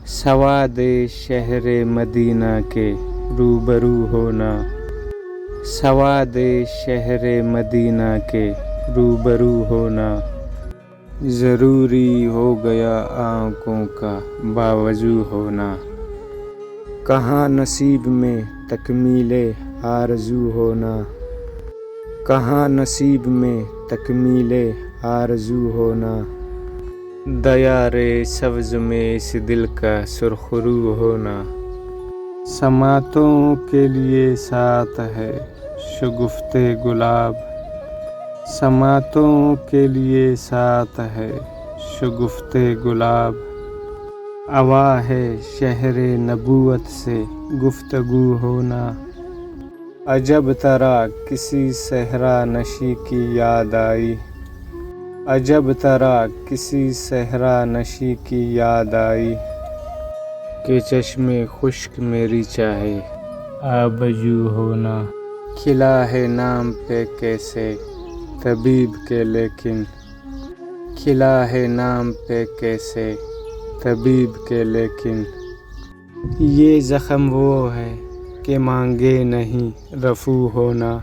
سواد شہر مدینہ کے روبرو ہونا، سواد شہر مدینہ کے روبرو ہونا، ضروری ہو گیا آنکھوں کا باوضو ہونا۔ کہاں نصیب میں تکمیل آرزو ہونا، کہاں نصیب میں تکمیل آرزو ہونا، دیار سبز میں اس دل کا سرخرو ہونا۔ سماعتوں کے لیے ساتھ ہے شگفت گلاب، سماعتوں کے لیے ساتھ ہے شگفت گلاب، اوا ہے شہر نبوت سے گفتگو ہونا۔ عجب طرح کسی صحرا نشیں کی یاد آئی، عجب طرح کسی صحرا نشیں کی یاد آئی، کہ چشم خشک میری چاہے آبجو ہونا۔ کھلا ہے نام پہ کیسے طبیب کے لیکن، کھلا ہے نام پہ کیسے طبیب کے لیکن، یہ زخم وہ ہے کہ مانگے نہیں رفو ہونا۔